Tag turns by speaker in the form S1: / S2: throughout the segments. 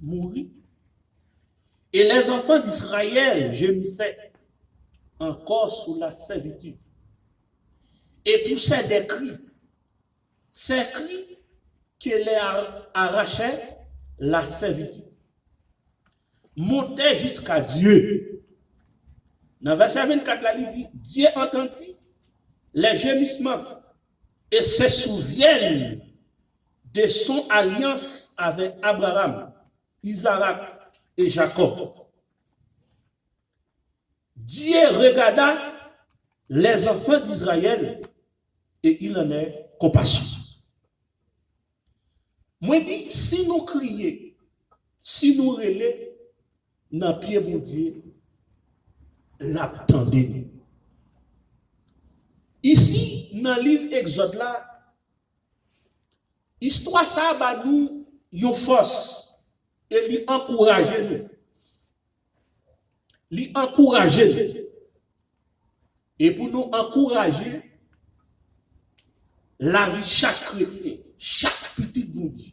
S1: mourut. Et les enfants d'Israël gémissaient encore sous la servitude. Et poussaient des cris. Ces cris qui les arrachaient la servitude. Montaient jusqu'à Dieu. Dans verset 24, là, il dit, Dieu entendit les gémissements et se souviennent de son alliance avec Abraham, Isaac et Jacob. Dieu regarda les enfants d'Israël et il en est compassion. Moi dis, si nous crions, si nous relais, dans pied mon Dieu, l'attendez-nous. Ici, dans le livre Exode là, histoire ça va nous une force et lui encourager nous. Lui encourager nous. Et pour nous encourager la vie chaque chrétien, chaque petit bon Dieu,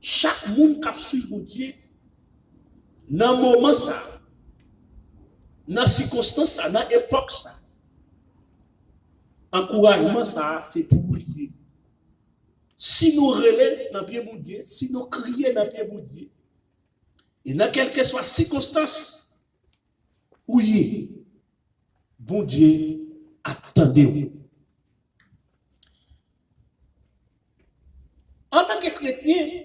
S1: chaque monde qui suit mon Dieu, dans le moment ça, dans la circonstance ça, dans l'époque ça, encouragement ça, c'est pour prier. Si nous relais dans pied mon Dieu, si nous crions dans pied mon Dieu, et dans quelle que soit circonstance, oui, bon Dieu, attendez-vous. En tant que chrétien,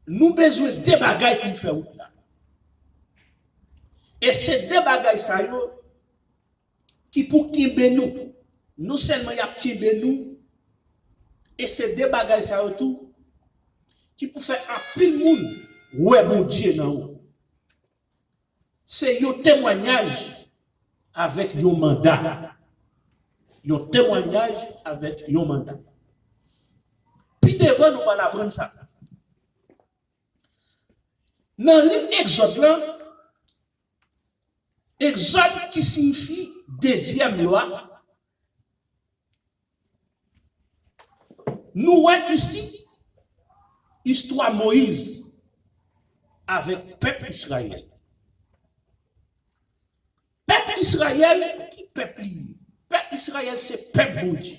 S1: nous avons besoin de deux bagailles pour faire route là. Et ces deux bagailles ça qui pour kimber nous, non seulement y a kimber nous, et ces deux bagailles ça tout qui pour faire un pile monde ouais bon Dieu non. C'est un témoignage avec un mandat. Un témoignage avec un mandat. Puis devant nous allons apprendre ça. Dans le livre Exode là, Exode qui signifie deuxième loi, nous voyons ici histoire Moïse avec peuple Israël. Peuple Israël, qui peuple? Peuple Israël, c'est peuple bon Dieu.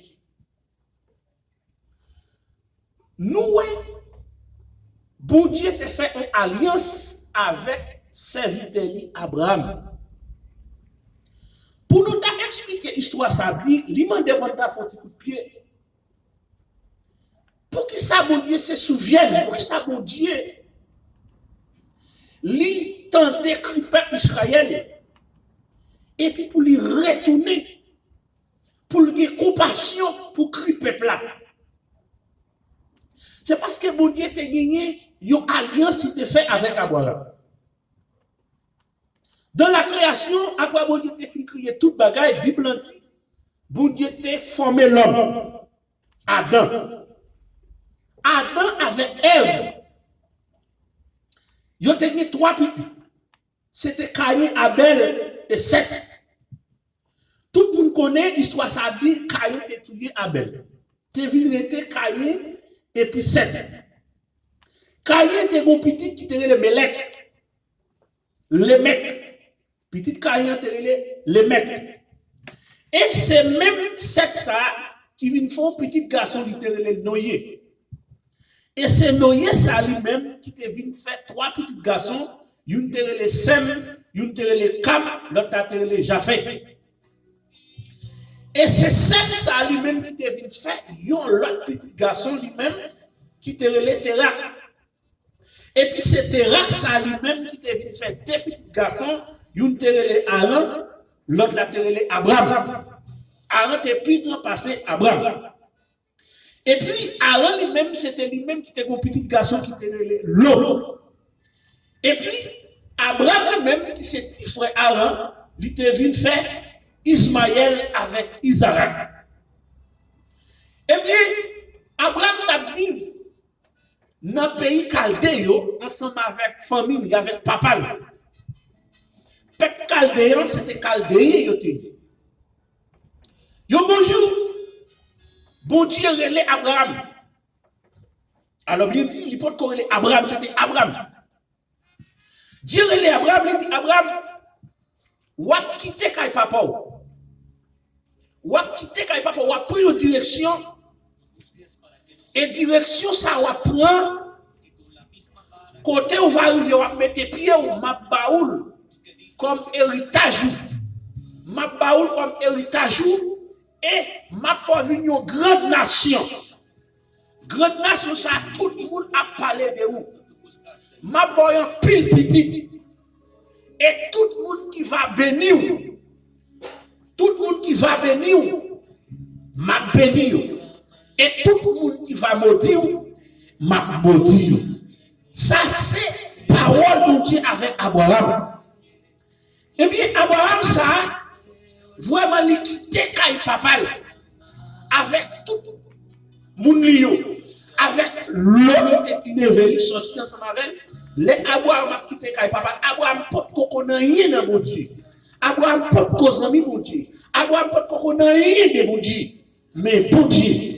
S1: Nous, bon Dieu a fait une alliance avec serviteur Abraham. Pour nous expliquer l'histoire, ça dit, il m'a demandé un petit coup de pied. Pour que ça, bon Dieu, se souvienne, pour que ça, bon Dieu, lui tente d'écrire peuple Israël, et puis pour lui retourner, pour lui avoir compassion pour crier peuple là. C'est parce que bon Dieu t'a gagné une alliance qui t'a fait avec Abraham. Dans la création, après bon Dieu t'a fait créer toute bagaille, Bible dit, bon Dieu t'a formé l'homme, Adam. Adam avec Ève. Ils ont tenu trois petits. C'était Caïn, Abel et Seth. Tout le monde connaît l'histoire, ça dit Caïn a tué Abel. C'était Caïn et puis Seth. Caïn était un petit qui était le Mélec. Le mec. Petit Caïn était le mec. Et c'est même Seth ça qui vient faire un petit garçon qui était le Noé. Et c'est Noé ça lui-même qui te vient faire trois petits garçons, une terre les Sem, une terre les Cam, l'autre terre les Japheth. Et c'est Sem ça lui-même qui te vient faire l'autre petit garçon lui-même qui te les Terak. Et puis c'est Terak ça lui-même qui te vient faire deux petits garçons, une terre les Aaron, l'autre la terre les Abraham. Aaron te plus grand passé Abraham. Et puis, Aaron lui-même, c'était lui-même qui était un petit garçon qui était l'eau. Et puis, Abraham lui-même, qui c'est petit frère Aaron, il était venu faire Ismaël avec Isaac. Et puis, Abraham a vécu dans le pays chaldéen, ensemble avec famille, avec papa. Peuple chaldéen, c'était chaldéen. Yo bonjour. Bon Dieu relève Abraham. Alors, il dit, il peut corréler Abraham, c'était Abraham. Dieu relève Abraham, il dit, Abraham, ou a quitté Kay Papa, ou a quitté Kay Papa, ou a pris une direction, et direction ça, ou a prend, côté où va arriver, ou a mettre pied, ou ma baoul, comme héritage, ma baoul comme héritage, et ma fait venir une grande nation. Grande nation, ça, tout le monde a parlé de vous. Ma boy en pile petit. Et tout le monde qui va bénir, tout le monde qui va bénir, m'a bénir. Et tout le monde qui va maudire, m'a maudire. Ça, c'est parole de Dieu avec Abraham. Et bien, Abraham, ça, vraiment, il quitté Kay Papa avec tout le monde, avec l'eau qui était élevé, sorti ensemble avec les Abraham a quitté Kay Papa. Abraham peut connaître rien dans mon Dieu. Abraham peut causer mon Dieu. Abraham peut connaître rien de mon Dieu. Mais bon Dieu,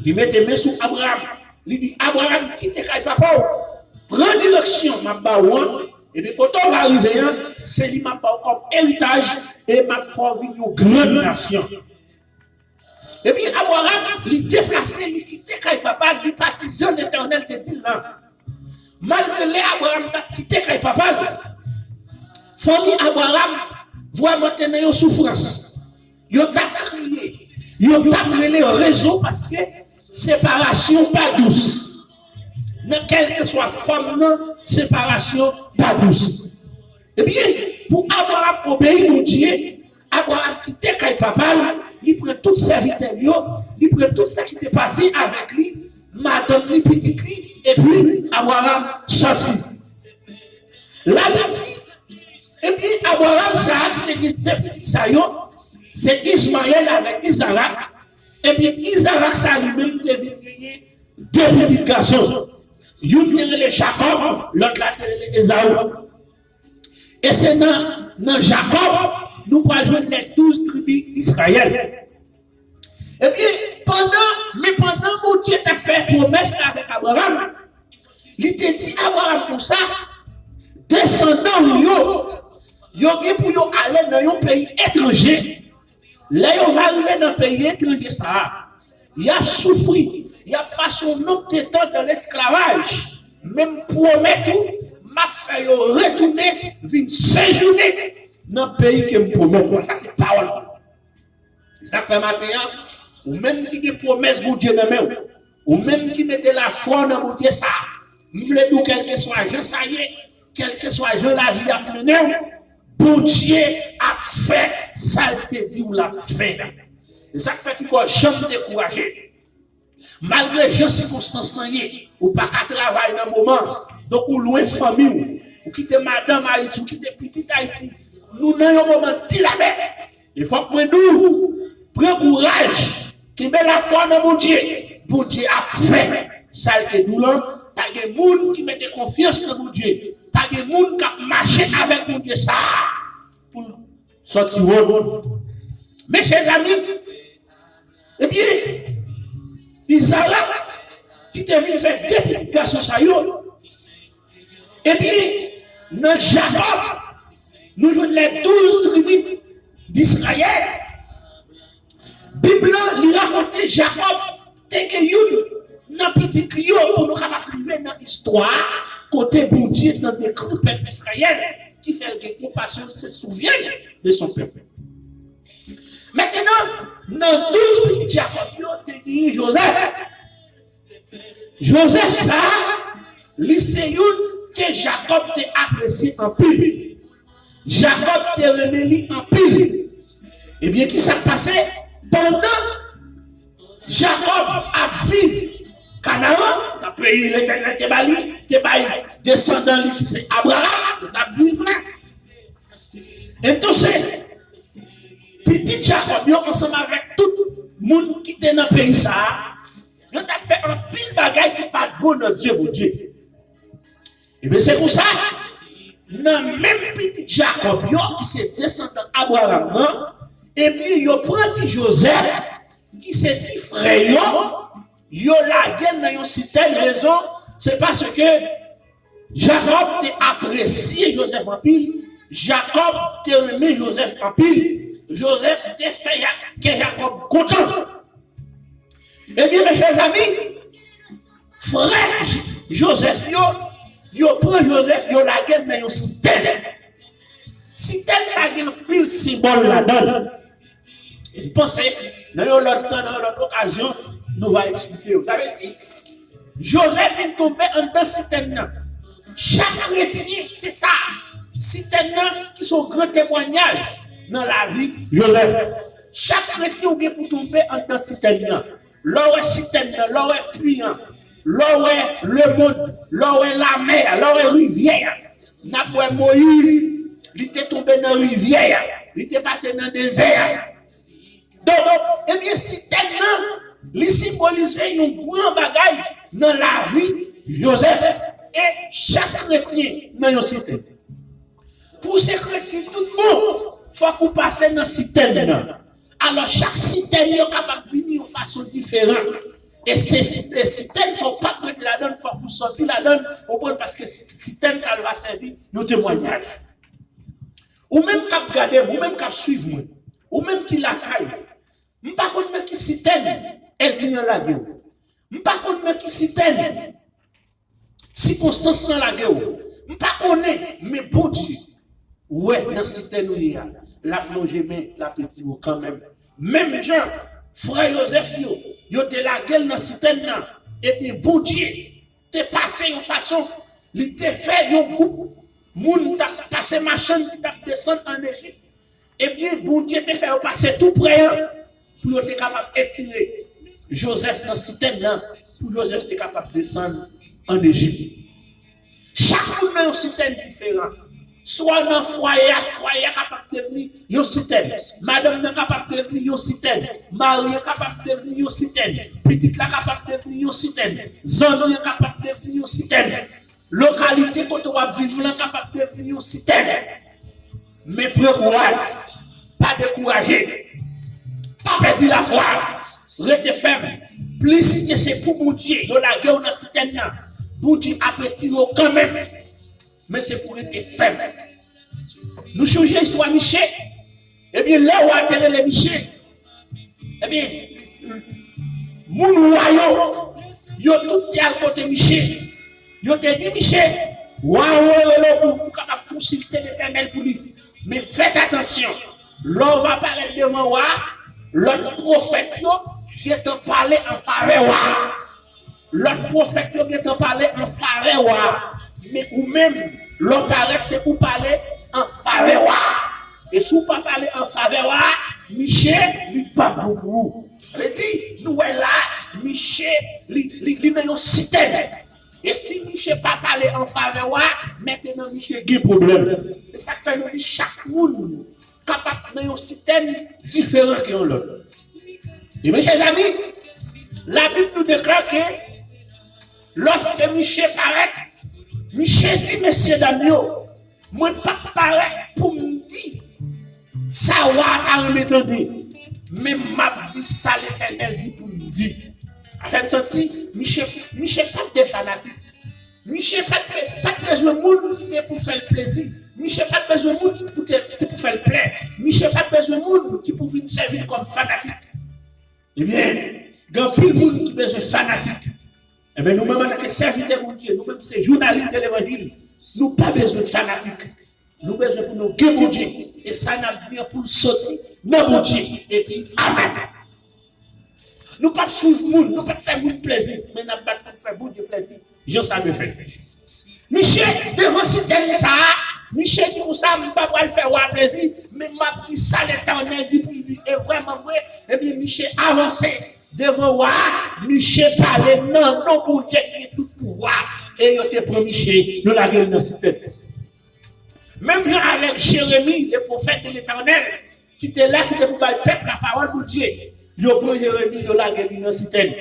S1: il met les mains sur Abraham. Il dit Abraham quitte Kay Papa. Prends direction, ma baouan. Et puis quand on va arriver, c'est lui m'a pas comme héritage et m'a fait une grande nation. Et puis Abraham, il déplacé, il quitté Kay Papa, il parti jeune éternel te dit là. Malgré les Abraham a quitté Kay Papa, famille Abraham voit maintenant une souffrance. Ils ont crié, ils ont appelé raison parce que séparation pas douce. Dans quelle que soit femme, non, séparation pas douce. Eh bien, pour Abraham obéir mon Dieu, Abraham quitté Kay Papa, il prend tout serviteur, il prend tout ça qui était parti avec lui, madame lui, petit lui. Et puis, Abraham sorti. La petite, et puis Abraham, ça a été deux petites saillons, c'est Ismaël avec Isaac. Et puis Isaac, ça lui-même, devait deux petits garçons. Une terre Jacob, l'autre la terre Esaü. Et c'est dans Jacob, nous parlons les 12 tribus d'Israël. Et bien, pendant mon Dieu t'a fait promesse avec Abraham, il t'a dit Abraham pour ça, descendant yo pour aller dans un pays étranger. Là, yo va arriver dans un pays étranger, ça. Il a souffert, il a passé son nom de temps dans l'esclavage. Même promet tout, m'a fait retourner, venir séjourner dans le pays que me promet. Ça, c'est parole. Ça fait matin. Ou même qui a des promesses pour Dieu dans main, ou même qui mettait la foi dans mon Dieu ça. Vous voulez nous quel que soit Jean, ça y est, quel que soit Jean, la vie a mené, bon Dieu a fait ça te dit ou l'a fait. Et ça fait qu'il ne jamais décourager. Malgré les circonstances, ou pas qu'à travailler dans le moment, donc ou loin famille, ou quitter madame Haïti, ou quitter petite Haïti, nous n'avons un moment dit la bête. Il faut que nous prenions courage. Qui met la foi dans mon Dieu, bon Dieu a fait ça qui est douleur, pas de monde qui mette confiance dans mon Dieu, pas de monde qui a marché avec mon Dieu ça pour sortir au mes chers amis, eh bien, Isaac qui te venu faire deux petits garçons ça et bien, dans Jacob, nous jouons les 12 tribus d'Israël. Bible lui raconte Jacob tel que une dans petit clio pour nous arriver dans l'histoire côté bon Dieu dans des grands peuples Israël qui fait que compassion se souviennent de son peuple. Maintenant dans 12 petits Jacob il y a Joseph. Joseph ça c'est une que Jacob t'a apprécié en pile. Jacob t'a remis en pile. Et bien qui s'est passé pendant Jacob a vécu Canaan, dans le pays l'éternel te bali, descendant qui c'est Abraham, tu as vécu là. Et tout c'est petit Jacob, il ensemble avec tout le monde qui était dans le pays ça, il a fait un pile de bagaille qui pas de bon dans Dieu pour Dieu. Et bien c'est pour ça, dans même petit Jacob, qui c'est descendant Abraham, et puis il prend Joseph, qui c'est dit frère, yo la gueule dans une certaine raison, c'est parce que Jacob t'a apprécié Joseph en pile, Jacob t'a aimé Joseph en pile, Joseph t'a fait que Jacob content. Eh bien, mes chers amis, frère Joseph, yo prend Joseph, yo la gueule dans une citerne. Citerne, ça a un pile symbole là-dedans. Et pensez, dans l'autre temps, dans l'autre occasion, nous va expliquer. Vous savez si Joseph est tombé en deux citernes. Chaque chrétien, c'est ça. Citernes qui sont grands témoignages dans la vie de Joseph. Chaque chrétien est pour tomber en deux citernes. L'eau est citerne, l'eau est puissant, l'eau est le monde, l'eau est la mer, l'eau est rivière. N'a pas Moïse, il était tombé dans la rivière, il était passé dans le désert. Donc, eh bien, citerne, il symbolisait un grand bagage dans la vie de Joseph et chaque chrétien dans une citerne. Pour ces chrétiens, tout le monde, il faut qu'on passe dans la citerne. Alors, chaque citerne est capable de venir de façon différente. Et ces citernes ne sont pas prêtes là-dedans, il faut qu'on sorte là-dedans, parce que citerne, ça va servir de témoignage. Ou même cap garder, ou même cap suivre moi, ou même qui la caille. Je ne sais pas qui citerne, elle vient la gueule. Je ne sais pas qui citerne, circonstance dans la gueule. Je ne sais pas, mais bon Dieu, ouais, dans la citerne où il y a, la plongée, mais la petite quand même. Même gens, frère Joseph, yo te la gueule dans la citerne, et puis bon Dieu, te passé de façon, il te fait un coup. Moun t'a passé machin qui t'a descendu en Égypte. Et bien, bon Dieu t'a fait passer tout près pour être capable d'étirer Joseph dans le citerne là, pour Joseph être capable de descendre en Égypte. Chaque monde a un citerne différent. Soit dans le foyer capable de devenir un citerne. Madame est capable de devenir un citerne. Marie est capable de devenir un citerne. Petite là capable de devenir un citerne. Zone est capable de devenir un citerne. Localité quand on va vivre là capable de devenir un citerne. Mais prends courage, pas décourager, pas perdre la foi, restez ferme. Plus que c'est pour mon Dieu, dans la guerre dans la citerne là, bon Dieu appétit quand même, mais c'est pour rester ferme. Nous changeons l'histoire Michel, eh bien là où a atterri les Michel, eh bien, mon royaume, yo tout est à côté Michel. Yo te dit Michel, waouh, pour capable consulter l'Éternel pour lui. Mais faites attention, l'on va parler devant moi, l'autre prophète qui est en parler en faveur. L'autre prophète qui est en parler en faveur. Mais ou même, l'on paraît c'est pour parler en faveur. Et si vous ne parlez pas en faveur, Michel, lui pas beaucoup. Ça veut dire, nous là, Michel, lui n'a pas cité. Et si Michel pas parler en faveur, maintenant Michel a un problème. C'est ça que fait nous dire chaque monde capable de un système différent que l'autre. Et mes chers amis, la Bible nous déclare que lorsque Michel paraît, Michel dit, messieurs dames, moi ne pas paraître pour me dire, ça va m'entendre. Mais m'a dit ça l'Éternel dit pour me dire. Avez-vous senti, Michel pas de fanatique. Michel pas besoin de monde pour faire le plaisir. Michel pas besoin de monde pour faire le plaisir. Michel pas besoin de monde qui pour venir servir comme fanatique. Eh bien, il y a plus de monde qui besoin de fanatique. Eh bien, nous-mêmes, en tant que serviteurs de Dieu, nous-mêmes, c'est journalistes de l'évangile, nous pas besoin de fanatique. Nous besoin pour nous guérir mon Dieu. Et ça n'a bien pour sortir dans mon Dieu. Et puis, Amen. Nous ne pouvons pas suivre le monde, nous ne pouvons pas faire beaucoup de plaisir, mais nous ne pouvons pas faire beaucoup de plaisir. Je sais le fait. Michel, devant ce ça, Michel dit que ça, je ne peux pas le faire au plaisir, mais je dis ça, l'Éternel dit pour me dire, et vraiment vrai, et bien Michel avancé devant moi, Michel parlait, non, pour Dieu qui est tout pouvoir, et il te promis Michel, nous la gueule dans cette tête. Même avec Jérémie, le prophète de l'Éternel, qui était là, qui était pour le peuple, la parole de Dieu. Yo prend Jérémie, yo la gueule dans citerne.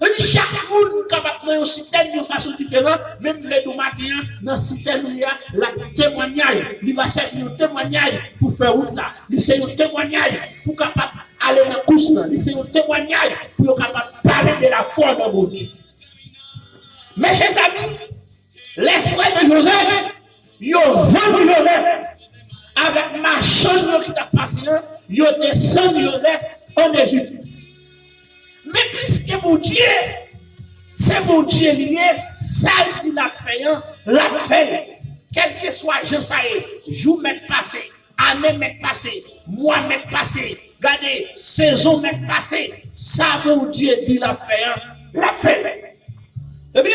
S1: On dit chaque monde capable dans une citerne de façon différente, même les deux matins dans citerne il y a la témoignage, il va chercher un témoignage pour faire route là. Il c'est un témoignage pour capable aller dans la course, c'est un témoignage pour être capable de parler de la foi dans mon Dieu. Mes chers amis, les frères de Joseph, ils ont vendu Joseph avec ma chambre qui t'a passé, ils ont descendu Joseph en Égypte. Mais puisque mon Dieu, c'est mon Dieu lié, ça qui l'a fait, l'a fait. Quel que soit, je sais, jour m'est passé, année m'est passé, mois m'est passé, regardez, saison m'est passé, ça mon Dieu dit l'a fait, l'a fait. C'est bien.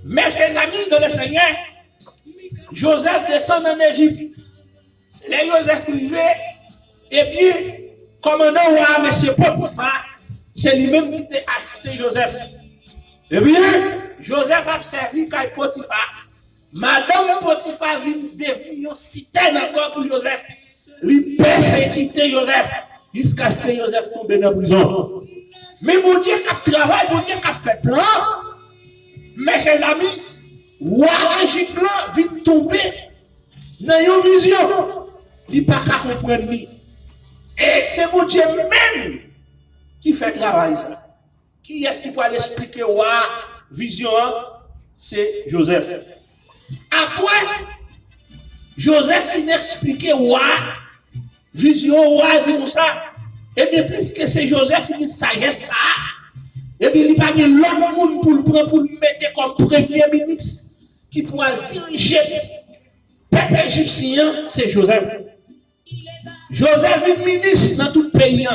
S1: Mes chers amis de le Seigneur, Joseph descend en Égypte. Les Joseph arrivé, et bien, commandant roi, M. Potiphar, c'est lui-même qui a acheté Joseph. Et bien, Joseph a servi quand Potiphar. Madame Potiphar vient devenir une citerne encore pour Joseph. Il persécutait Joseph jusqu'à ce que Joseph tombe dans la prison. Mais mon Dieu qui travaille, mon Dieu qui a fait plan. Mes chers amis, roi Égypte vient tomber dans une vision. Il n'a pas comprendre. Et c'est mon Dieu même qui fait travail. Qui est-ce qui peut l'expliquer roi vision? C'est Joseph. Après, Joseph finit d'expliquer roi vision, roi dit comme ça. Et bien, puisque c'est Joseph qui dit sagesse ça, et bien, il n'y a pas de l'homme pour le prendre, pour le mettre comme premier ministre qui pourra diriger le peuple égyptien, c'est Joseph. Joseph est ministre dans tout le pays.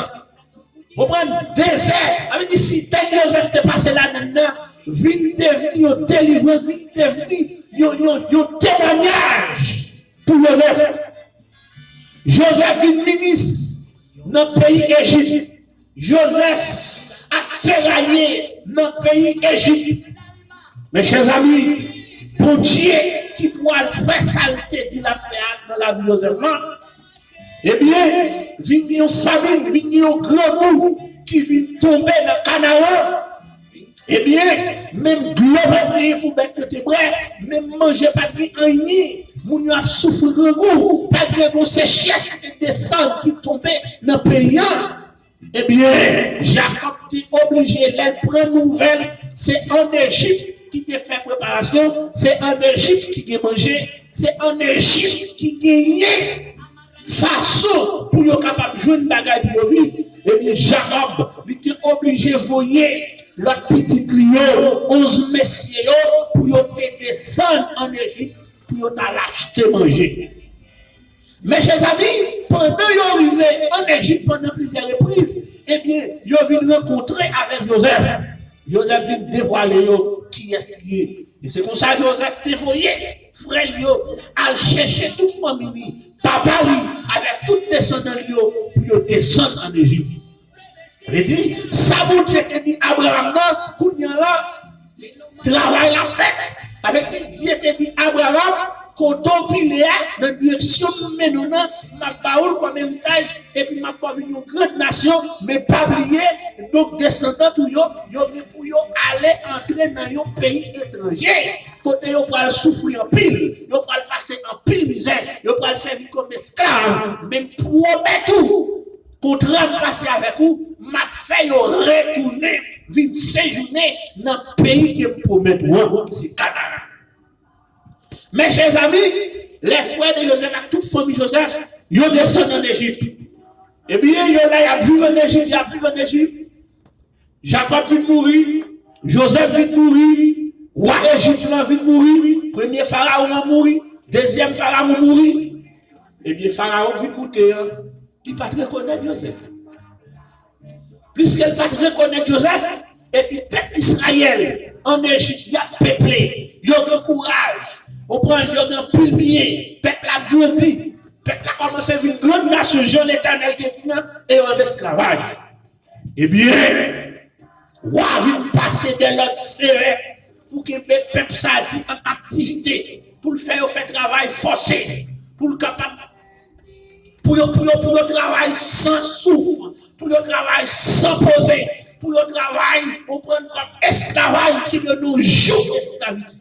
S1: Vous prenez désert, avec dit si tel Joseph te passé là-dedans, vient devenir une délivrance, vient devenir un témoignage pour Joseph. Joseph est ministre dans le pays Égypte. Joseph a ferraillé dans le pays Égypte. Mes chers amis, pour Dieu qui pourra faire saleté de la paix dans la vie de Joseph, eh bien, vient une famine, vient un grand coup qui vient tomber dans le Canaan. Eh bien, même globalement pour mettre tes bras, même manger pas de rien, moun a souffert grand goût, pas de sécheresse qui descend, qui tombe dans le pays. Eh bien, Jacob est obligé de prendre nouvelle. C'est en Égypte qui te fait préparation, c'est en Égypte qui a mangé, c'est en Égypte qui gagne façon pour être capable de jouer une bagaille pour vivre. Eh bien, Jacob était obligé de voyer l'autre petit lion, 11 messieurs, pour te descendre en Égypte, pour l'acheter manger. Mes chers amis, pendant qu'ils sont arrivés en Égypte pendant plusieurs reprises, eh bien, ils viennent rencontrer avec Joseph. Joseph vient dévoiler qui est qui est. Et c'est comme ça que Joseph te voyait, frère, à chercher toute famille, papa, avec tout descendant, pour descendre en Égypte. Il dit, ça vous Dieu te dit, Abraham, qu'on y a là, travail la fête. Avec Dieu te dit, Abraham, qu'on tombe dans la direction de Ménona, ma parole comme héritage, et puis ma foi une grande nation, mais pas oublier, donc descendants tout yo pour aller entrer dans un pays étranger. Côté yo pour souffrir en pile, yo pour passer en pile misère, yo pour servir comme esclave, même promet tout. Contrat passer avec vous, m'a fait retourner, vite séjourner dans le pays qui me promet qui c'est Canada. Mes chers amis, les frères de Joseph, avec toute famille Joseph, ils descendent en Égypte. Et bien, ils vivent en Égypte, Jacob vient mourir, Joseph vient mourir, roi Égypte vient mourir, premier pharaon a mouru, deuxième pharaon a mouru. Et bien, pharaon vient goûter. Il ne peut pas reconnaître Joseph. Puisqu'il ne peut pas reconnaître Joseph, et puis le peuple d'Israël en Égypte, il a peuplé, il a de courage, on prend un pile bien, le peuple a grandi, le peuple a commencé à vivre une grande nation, Jean l'Éternel qui tient, et en esclavage. Eh bien, roi vient passer de l'autre sévère pour que le peuple s'adie en captivité, pour le faire travail forcé, pour le capable. Pour le travail sans souffle, pour le travail sans poser, pour le travail, on prend comme esclavage qui nous joue d'esclavitude.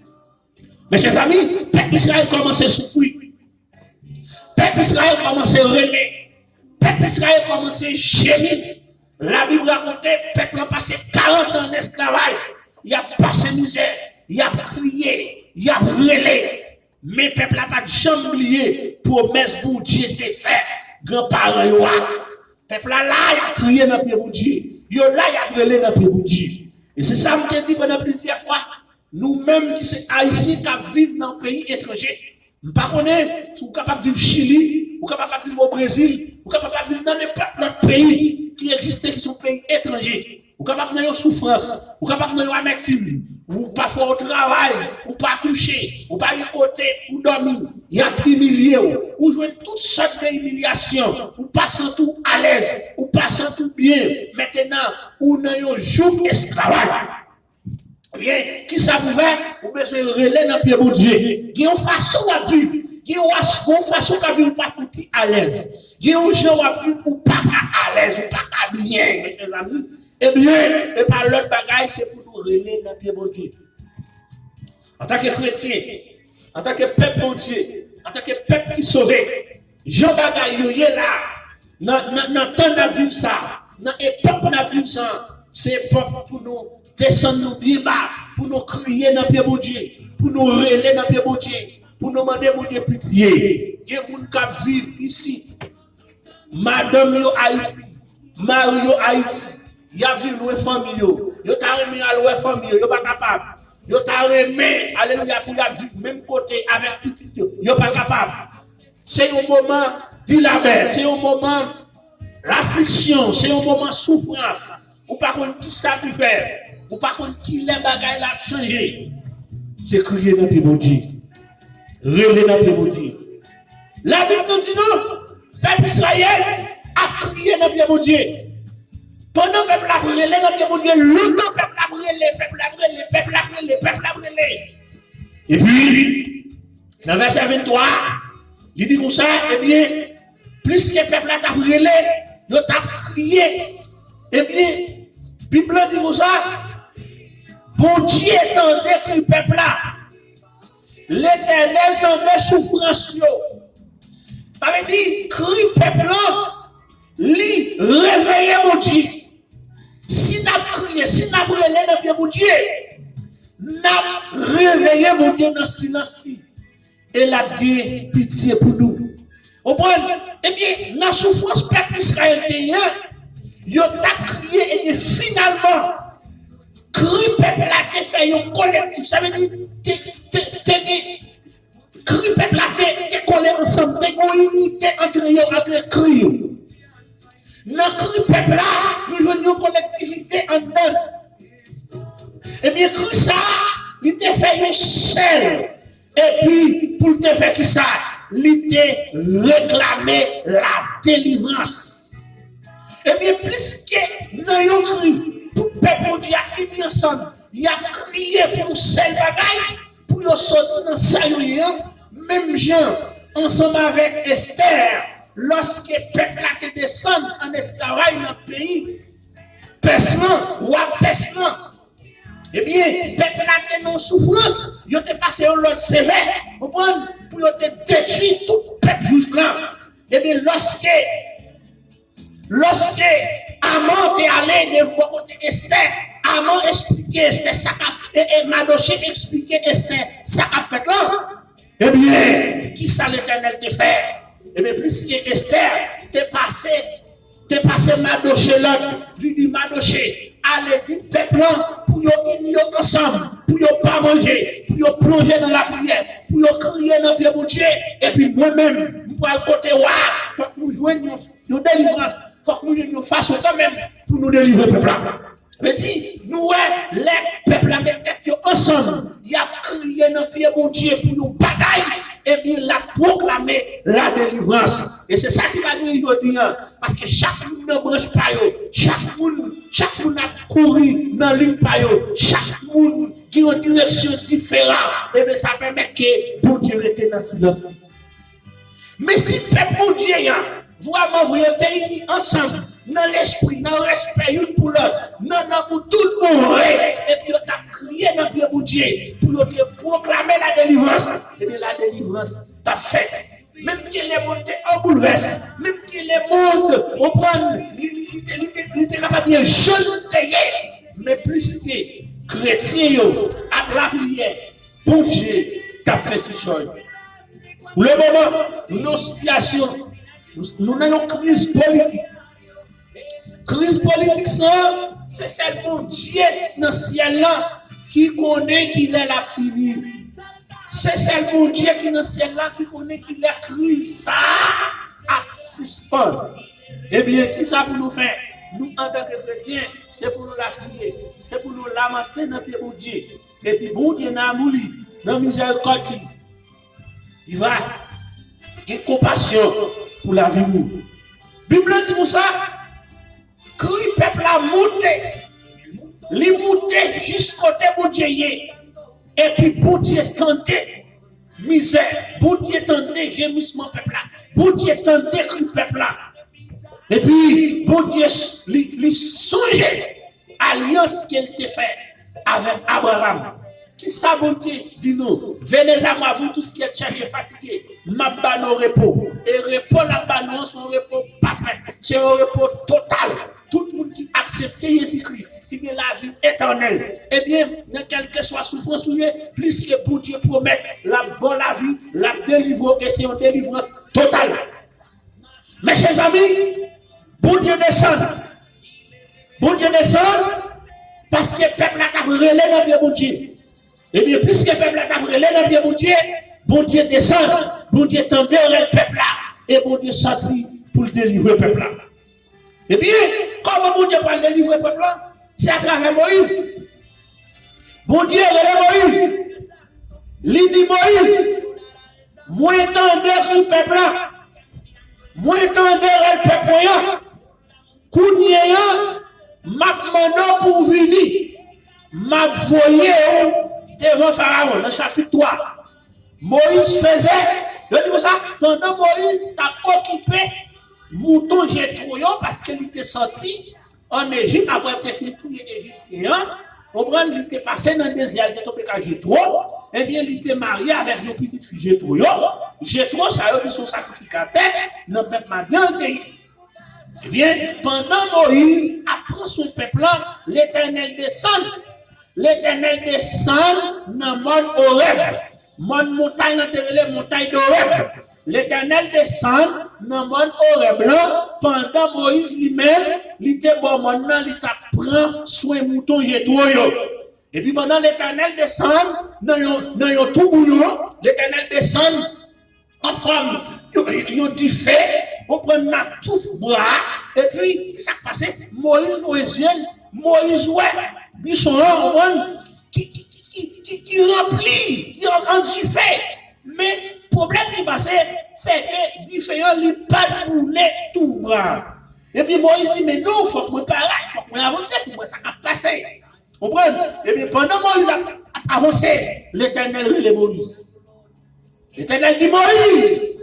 S1: Mes chers amis, le peuple d'Israël commence à souffrir. Le peuple d'Israël commence à rêver. Le peuple peuple Israël commençait à gémir. La Bible racontait, le peuple a passé 40 ans d'esclavage. Il a passé misère, il a crié, il a brûlé. Mais le peuple n'a pas jamais oublié promesse pour Dieu te fait. Grand-parents, le peuple là, il a crié dans le pied pour Dieu. Il a brûlé dans le pied pour Dieu. Et c'est ça que je dis pendant plusieurs fois. Nous-mêmes qui sommes haïtiens qui vivent dans un pays étranger, nous ne connaissons pas si nous sommes capables de vivre au Chili, ou capables de vivre au Brésil, ou capables de vivre dans n'importe pays qui existe, qui sont pays étrangers. Ou capable de souffrance, ou capable de amertume, ou parfois au travail, ou pas toucher, ou pas y côté, ou dormir, il y a humilié, ou jouer toutes sortes d'humiliations, ou passant tout à l'aise, ou passant tout bien. Maintenant, ou n'a un jour esclavage. Bien, qui ça vous fait, ou besoin de relais dans le pied de Dieu. Il y a une façon de vivre, il y a une façon de vivre, pas tout à l'aise. Il y a une gens qui vivent, ou pas à l'aise, ou pas bien, mes amis. Eh bien, et par l'autre bagaille, c'est pour nous relayer dans le pied de Dieu. En tant que chrétien, en tant que peuple de Dieu, en tant que peuple qui sauvé, Jean Bagaille, il est là, dans le temps de vivre ça, dans l'époque de vivre ça, c'est l'époque pour nous descendre nous bien bas, pour nous crier dans le pied de Dieu, pour nous relayer dans le pied de Dieu, pour nous demander de Dieu pitié. Il y a des gens qui vivent ici, Madame yo Haïti, Mario Haïti. Il y a vu louer famille, il t'a remis à louer famille, il pas capable. Il t'a remis, alléluia, pour la vivre même côté avec petit, il pas capable. C'est un moment d'ilabère, c'est un moment d'affliction, c'est un moment de souffrance. Ou par contre, qui ça peut faire, ou par contre, qui les bagailles l'a changé. C'est crier dans tes bougies, relayer dans tes bougies. La Bible nous dit non, peuple Israël a crié dans tes bougies. Pendant que le peuple a brûlé, longtemps le peuple a brûlé. Et puis, dans verset 23, il dit comme ça, eh bien, plus que le peuple a brûlé, il a crié. Eh bien, la Bible dit comme ça, bon Dieu tendait que le peuple là, l'Éternel tendait souffrance. Ça veut dire, cri peuple là, lui réveillez mon Dieu. Si nous avons crié, si nous avons brûlé dans le mon Dieu, nous avons réveillé mon Dieu dans le silence. Et la Dieu pitié pour nous. Au point, eh bien, dans la souffrance peuple Israël, il a crié et finalement, cri peuple a fait un collectif. Ça veut dire, cri peuple a collé ensemble, une unité entre eux, cri. Dans le cri peuple là, nous avons une collectivité en dedans. Et bien, cri ça, il te fait un seul. Et puis, pour te faire qui ça, il te réclamé la délivrance. Et bien, plus que nous avons crié, tout le peuple qui a uni ensemble, il a crié pour un seul bagaille, pour sortir dans ça, même gens, ensemble avec Esther. Lorsque le peuple a été descendu en esclavage dans le pays, personne ou à personne, eh bien, le peuple a été en souffrance, il a passé un lot sévère, pour détruire tout le peuple juif là. Eh bien, lorsque Amon est allé de voir côté Esther, Amon expliquait Esther ça et Madoché expliquait Esther ça qu'a fait là. Eh bien, qui ça l'Éternel te fait? Et bien, plus que Esther, t'es passé Madoché l'autre, lui dit Madoché, allez dire peuple pour y unir ensemble, pour y pas manger, pour y plonger dans la prière, pour y crier dans le pied de Dieu, et puis moi-même, pour le côté, il faut que nous jouions nos délivrances, il faut que nous jouions une façon quand même pour nous délivrer le peuple. Je dis, nous, les peuples à mettre ensemble, il a crié dans le pied de Dieu pour nous bataille. Et bien, il a proclamé la délivrance. Et c'est ça qui va nous dire, parce que chaque monde ne branche pas, chaque monde a couru dans l'une pas, chaque monde qui a une direction différente. Et bien, ça permet que bon Dieu était dans le silence. Mais si le peuple bon Dieu, vraiment, vous êtes unis ensemble, dans l'esprit, dans le respect, une pour l'autre, dans l'amour, tout le monde, et puis on a crié dans le pied de Dieu pour proclamer la délivrance. Et bien la délivrance t'a fait. Même qui les monté en bouleverse, même qui les mondes, on prend, il était capable de jeune mais plus que chrétien, à la prière, bon Dieu, t'as fait tout chose. Le moment, nos situations, nous avons une crise politique. Crise politique, c'est seulement Dieu dans le ciel là qui connaît qu'il est la finie. C'est seulement Dieu qui dans le ciel là qui connaît qu'il est crise ça à suspendre. Eh bien, qui ça pour nous faire? Nous, en tant que chrétiens, c'est pour nous la prier, c'est pour nous lamenter dans le pied de Dieu. Et puis, bon Dieu, dans l'amour, dans la miséricorde, il va avoir compassion pour la vie. La Bible dit pour ça, que le peuple a monté, il monté jusqu'au côté de Dieu. Et puis, bon Dieu tentait misère, bon Dieu tentait gémissement peuple là, bon Dieu tentait que le peuple là. Et puis, bon Dieu, il songeait alliance qu'elle t'a fait avec Abraham. Qui ça, bon Dieu, dis-nous, venez à moi, vous tous qui êtes chargés, fatigués, m'a banni au repos. Et repos là-bas, c'est un repos parfait, c'est un repos total. Tout le monde qui accepte Jésus-Christ, qui a la vie éternelle, eh bien, dans quelle que soit souffrance, plus que pour Dieu promet la bonne vie, la délivrance, et c'est une délivrance totale. Mes chers amis, bon Dieu descend. Bon Dieu descend parce que le peuple a relé dans le pied de Dieu. Et bien, plus que le peuple a relé dans le pied de Dieu, bon Dieu descend, bon Dieu tendait le peuple là, et bon Dieu sorti pour délivrer le peuple là. Eh bien, comment bon Dieu peut délivrer le peuple là? C'est à travers Moïse. Bon Dieu relève Moïse. Il dit Moïse, moi tendais le peuple là. Moi tendais le peuple là. Kounyaya, m'a demandé pour venir, m'a voyé devant Pharaon, dans le chapitre 3. Moïse faisait, je dis ça, pendant Moïse t'a occupé mouton Jétro parce qu'il était sorti en Égypte, après il était fini tout l'Égyptien. Il était passé dans le désert, il était tombé avec Jétro, et bien il était marié avec une petite fille Jétro. Jétro, ça a eu son sacrificateur, dans le peuple Madian. Eh bien, pendant Moïse apprend son peuple, l'Éternel descend. L'Éternel descend dans le monde Horeb. Mon montagne, la montagne d'Horeb. L'Éternel descend dans le monde Horeb. Pendant Moïse lui-même, il était bon, maintenant il prend soin mouton Jétro. Et puis pendant l'Éternel descend dans le tout bouillon, l'Éternel descend en forme, il dit fait. On prend la touffe bras, et puis, qu'est-ce qui s'est passé? Moïse voit Moïse, ouais, bichon, qui remplit, qui remplit fait. Mais le problème qui passe, c'est que différents ne pas bouler tout bras. Et puis Moïse dit, mais non, il faut que je parle, il faut que je avance pour moi, ça va passer. Vous comprenez? Et puis pendant Moïse a avancé, l'Éternel relève Moïse. L'Éternel dit, Moïse.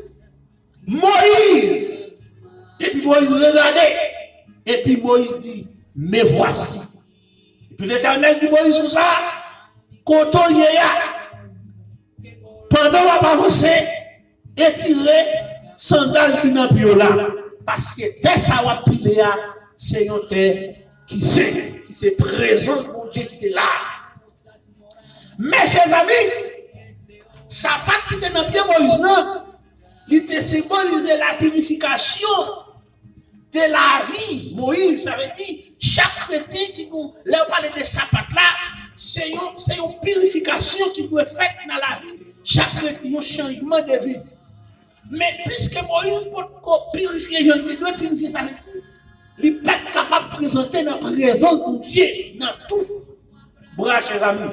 S1: Et puis Moïse regardait. Et puis Moïse dit, me voici. Et puis l'Éternel dit Moïse comme ça, koto yéya. Pendant qu'on va avancer, étirer sandales qui n'ont plus là. Parce que dès ça va piler, c'est une terre qui c'est présence de mon Dieu qui est là. Mes chers amis, ça pas quitter dans le pied Moïse, non. Il était symbolisé la purification de la vie. Moïse, ça veut dire, chaque chrétien qui nous, là on parle de sapat là, c'est une purification qui doit être faite dans la vie. Chaque chrétien, un changement de vie. Mais puisque Moïse peut purifier, il doit purifier, ça veut dire, il n'est pas capable de présenter la présence de Dieu dans tout. Bras, chers amis.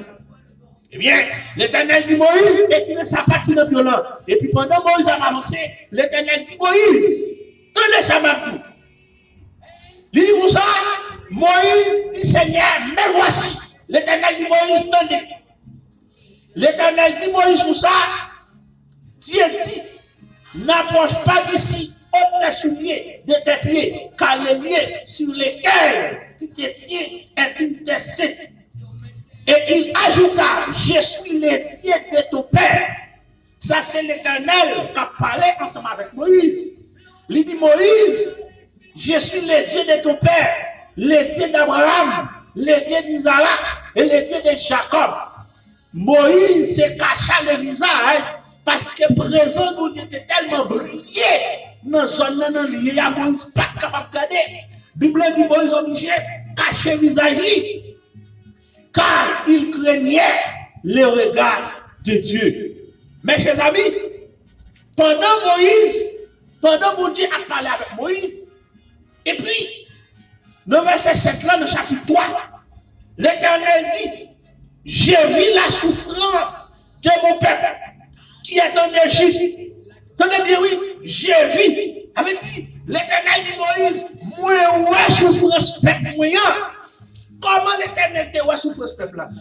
S1: Eh bien, l'Éternel dit Moïse, étirez sa patte qui n'est plus là. Et puis pendant Moïse a avancé, l'Éternel dit Moïse, tenez sa main tout. Il dit pour ça, Moïse dit Seigneur, me voici. L'Éternel dit Moïse, tenez. L'Éternel dit Moïse pour ça, Dieu dit, n'approche pas d'ici, ôte tes souliers de tes pieds, car les liens sur lesquels tu te tiens est une terre et il ajouta, je suis le Dieu de ton père. Ça, c'est l'Éternel qui a parlé ensemble avec Moïse. Il dit, Moïse, je suis le Dieu de ton père, le Dieu d'Abraham, le Dieu d'Isaac et le Dieu de Jacob. Moïse s'est caché le visage parce que présent nous était tellement brillé dans zone non lié à Moïse pas capable de regarder. Bible dit Moïse obligé cacher le visage car il craignait le regard de Dieu. Mes chers amis, pendant mon Dieu a parlé avec Moïse, et puis, dans verset 7 là, dans le chapitre 3, l'Éternel dit, j'ai vu la souffrance de mon peuple qui est en Égypte. Tenez bien, oui, j'ai vu. Avait dit, l'Éternel dit Moïse, moi, ouais, souffrance peuple moyen. Comment l'Éternel te ouais souffrance peuple là?